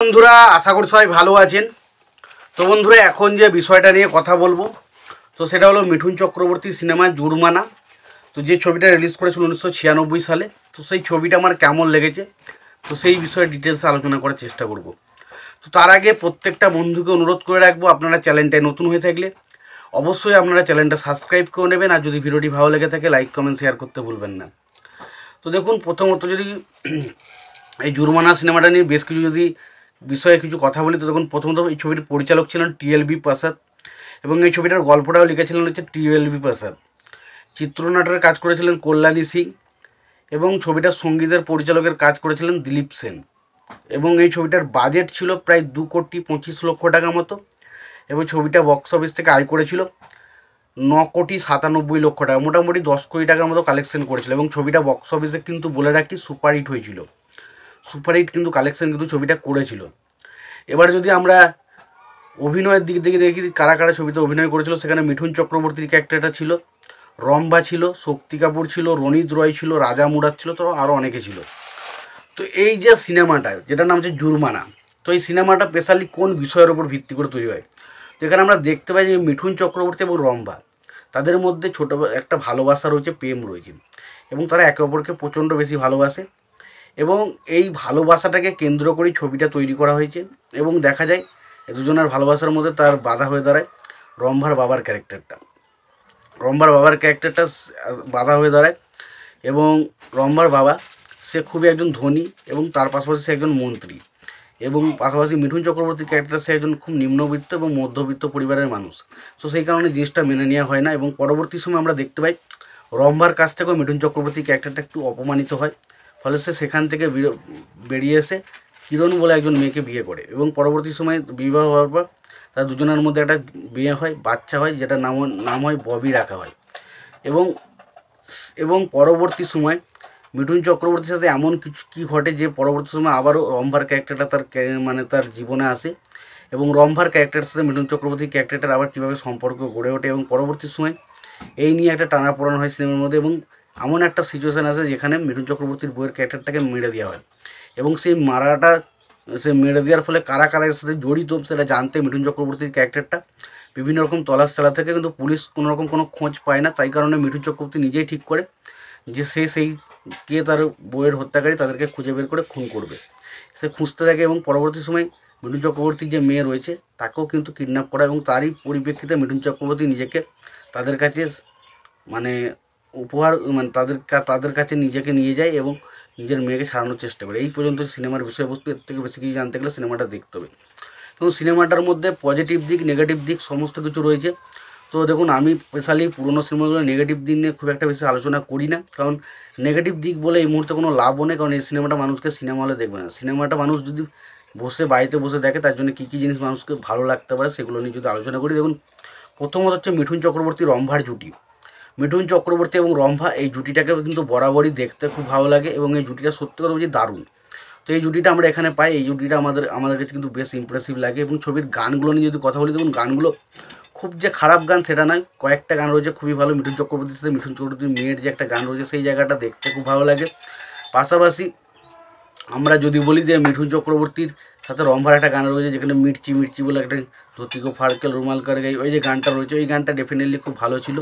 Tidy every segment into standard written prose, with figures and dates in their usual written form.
বন্ধুরা, আশা করি সবাই ভালো আছেন। তো বন্ধুরা, এখন যে বিষয়টা নিয়ে কথা বলবো তো সেটা হলো মিঠুন চক্রবর্তীর সিনেমা জুরমানা। তো যে ছবিটা রিলিজ করেছিল 1996 সালে, তো সেই ছবিটা আমার কেমন লেগেছে তো সেই বিষয়ে ডিটেলসে আলোচনা করার চেষ্টা করব। তো তার আগে প্রত্যেকটা বন্ধুকে অনুরোধ করে রাখবো, আপনারা চ্যানেলটায় নতুন হয়ে থাকলে অবশ্যই আপনারা চ্যানেলটা সাবস্ক্রাইব করে নেবেন, আর যদি ভিডিওটি ভালো লেগে থাকে লাইক কমেন্ট শেয়ার করতে ভুলবেন না। তো দেখুন, প্রথমত যদি এই জুরমানা সিনেমাটা নিয়ে বেশ কিছু যদি বিষয়ে কিছু কথা বলি, তো দেখুন প্রথমত এই ছবিটির পরিচালক ছিলেন টিএলবি প্রসাদ, এবং এই ছবিটার গল্পটাও লিখেছিলেন হচ্ছে টিএলবি প্রসাদ। চিত্রনাট্যের কাজ করেছিলেন কল্যাণী সিং, এবং ছবিটার সঙ্গীতের পরিচালকের কাজ করেছিলেন দিলীপ সেন। এবং এই ছবিটার বাজেট ছিল প্রায় 2,25,00,000 টাকা মতো, এবং ছবিটা বক্স অফিস থেকে আয় করেছিল 9,97,00,000 টাকা, মোটামুটি 10 কোটি টাকার মতো কালেকশন করেছিল। এবং ছবিটা বক্স অফিসে কিন্তু বলে রাখি সুপারহিট হয়েছিল, সুপারহিট কিন্তু কালেকশন কিন্তু ছবিটা করেছিল। এবার যদি আমরা অভিনয়ের দিক থেকে দেখি কারা কারা ছবিতে অভিনয় করেছিল, সেখানে মিঠুন চক্রবর্তীর ক্যারেক্টারটা ছিল, রম্ভা ছিল, শক্তি কাপুর ছিল, রণিত রয় ছিল, রাজা মুরাদ ছিল, তো আরও অনেকে ছিল। তো এই যে সিনেমাটা যেটার নাম হচ্ছে জুরমানা, তো এই সিনেমাটা স্পেশালি কোন বিষয়ের উপর ভিত্তি করে তৈরি হয়, তো এখানে আমরা দেখতে পাই যে মিঠুন চক্রবর্তী এবং রম্ভা তাদের মধ্যে ছোটো একটা ভালোবাসা রয়েছে, প্রেম রয়েছে, এবং তারা একে অপরকে প্রচণ্ড বেশি ভালোবাসে। এবং এই ভালোবাসাটাকে কেন্দ্র করেই ছবিটা তৈরি করা হয়েছে। এবং দেখা যায় দুজনের ভালোবাসার মধ্যে তার বাধা হয়ে দাঁড়ায় রম্ভার বাবার ক্যারেক্টারটা, বাধা হয়ে দাঁড়ায়। এবং রম্ভার বাবা সে খুবই একজন ধনী, এবং তার পাশাপাশি সে একজন মন্ত্রী, এবং পাশাপাশি মিঠুন চক্রবর্তীর ক্যারেক্টার সে একজন খুব নিম্নবিত্ত এবং মধ্যবিত্ত পরিবারের মানুষ। তো সেই কারণে জিনিসটা মেনে নেওয়া হয় না, এবং পরবর্তী সময় আমরা দেখতে পাই রম্ভার কাছ থেকেও মিঠুন চক্রবর্তীর ক্যারেক্টারটা একটু অপমানিত হয়, ফলে সে সেখান থেকে বেরিয়ে এসে কিরণ বলে একজন মেয়েকে বিয়ে করে। এবং পরবর্তী সময়ে বিবাহ হওয়ার পর তার দুজনের মধ্যে একটা বিয়ে হয়, বাচ্চা হয়, যেটার নাম হয় ববি রাখা হয়। এবং পরবর্তী সময় মিঠুন চক্রবর্তীর সাথে এমন কিছু কী ঘটে যে পরবর্তী সময় আবারও রম্ভার ক্যারেক্টারটা তার জীবনে আসে, এবং রম্ভার ক্যারেক্টারের সাথে মিঠুন চক্রবর্তীর ক্যারেক্টারটার আবার কীভাবে সম্পর্ক গড়ে ওঠে, এবং পরবর্তী সময় এই নিয়ে একটা টানাপোড়েন হয় সিনেমার মধ্যে। এবং এমন একটা সিচুয়েশান আসে যেখানে মিঠুন চক্রবর্তীর বইয়ের ক্যারেক্টারটাকে মেরে দেওয়া হয়, এবং সেই সে মেরে দেওয়ার ফলে কারা কারা এর সাথে জড়িত সেটা জানতে মিঠুন চক্রবর্তীর ক্যারেক্টারটা বিভিন্ন রকম তলাশ চালা থাকে, কিন্তু পুলিশ কোনো রকম কোনো খোঁজ পায় না। তাই কারণে মিঠুন চক্রবর্তী নিজেই ঠিক করে যে সেই কে তার বইয়ের হত্যাকারী তাদেরকে খুঁজে বের করে খুন করবে। সে খুঁজতে থাকে, এবং পরবর্তী সময় মিঠুন চক্রবর্তীর যে মেয়ে রয়েছে তাকেও কিন্তু কিডন্যাপ করা, এবং তারই পরিপ্রেক্ষিতে মিঠুন চক্রবর্তী নিজেকে তাদের কাছে মানে উপহার তাদের কাছে নিজেকে নিয়ে যায়, এবং নিজের মেয়েকে ছাড়ানোর চেষ্টা করে। এই পর্যন্ত সিনেমার বিষয়বস্তু। এর থেকে বেশি কিছু জানতে গেলে সিনেমাটা দেখতে হবে। এবং সিনেমাটার মধ্যে পজিটিভ দিক নেগেটিভ দিক সমস্ত কিছু রয়েছে। তো দেখুন, আমি স্পেশালি পুরোনো সিনেমাগুলো নেগেটিভ দিক নিয়ে খুব একটা বেশি আলোচনা করি না, কারণ নেগেটিভ দিক বলে এই মুহূর্তে কোনো লাভও নেই, কারণ এই সিনেমাটা মানুষকে সিনেমা হলে দেখবে না। সিনেমাটা মানুষ যদি বাড়িতে বসে দেখে, তার জন্য কী কী জিনিস মানুষকে ভালো লাগতে পারে সেগুলো নিয়ে যদি আলোচনা করি। দেখুন, প্রথমত হচ্ছে মিঠুন চক্রবর্তী রম্ভার জুটি। মিঠুন চক্রবর্তী এবং রম্ভা এই জুটিটাকে কিন্তু বরাবরই দেখতে খুব ভালো লাগে, এবং এই জুটিটা সত্যি কথা বলছি দারুণ। তো এই জুটিটা আমরা এখানে পাই, এই জুটিটা আমাদের কাছে কিন্তু বেশ ইমপ্রেসিভ লাগে। এবং ছবির গানগুলো নিয়ে যদি কথা বলি, দেখুন গানগুলো খুব যে খারাপ গান সেটা নয়, কয়েকটা গান রয়েছে খুবই ভালো। মিঠুন চক্রবর্তীর সাথে মিঠুন চক্রবর্তীর মেয়ের যে একটা গান রয়েছে সেই জায়গাটা দেখতে খুব ভালো লাগে। পাশাপাশি আমরা যদি বলি যে মিঠুন চক্রবর্তীর সাথে রম্ভার একটা গান রয়েছে যেখানে মির্চি মির্চি বলে একটা ধুতি কো ফাড়কেল রুমাল কার গাই, ওই যে গানটা রয়েছে ওই গানটা ডেফিনেটলি খুব ভালো ছিল।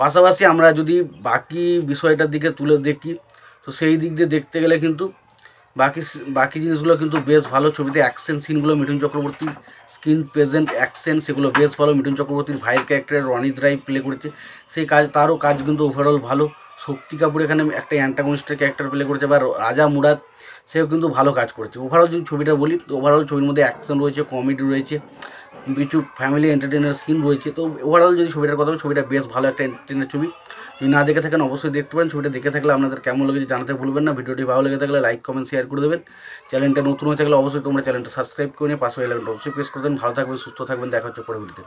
পাশাপাশি আমরা যদি বাকি বিষয়টার দিকে তুলে দেখি, তো সেই দিক দিয়ে দেখতে গেলে কিন্তু বাকি জিনিসগুলো কিন্তু বেশ ভালো। ছবিতে অ্যাকশন সিনগুলো মিঠুন চক্রবর্তীর স্ক্রিন প্রেজেন্ট অ্যাকশন সেগুলো বেশ ভালো। মিঠুন চক্রবর্তীর ভাইয়ের ক্যারেক্টারে রণিত রায় প্লে করেছে, সেই তারও কাজ কিন্তু ওভারঅল ভালো। শক্তি কাপুর এখানে একটা অ্যান্টাগনিস্টের ক্যারেক্টার প্লে করেছে, বা রাজা মুরাদ সেও কিন্তু ভালো কাজ করেছে। ওভারঅল যদি ছবিটা বলি, তো ওভারঅল ছবির মধ্যে অ্যাকশন রয়েছে, কমেডি রয়েছে, কিছু ফ্যামিলি এন্টারটেইনার সিন রয়েছে। তো ওভারঅল যদি ছবিটার কথা বলি, ছবিটা বেশ ভালো একটা এন্টারটেইনার ছবি। যদি না দেখে থাকেন অবশ্যই দেখতে পারেন। ছবিটা দেখে থাকলে আপনাদের কেমন লেগেছে জানাতে ভুলবেন না। ভিডিওটি ভালো লেগে থাকলে লাইক কমেন্ট শেয়ার করে দেবেন। চ্যানেলটা নতুন হয়ে থাকলে অবশ্যই তোমরা চ্যানেলটা সাবস্ক্রাইব করে নিয়ে পাশে অবশ্যই প্রেস করে দেবেন। ভালো থাকবেন, সুস্থ থাকবেন, দেখা হচ্ছে পরবর্তীতে।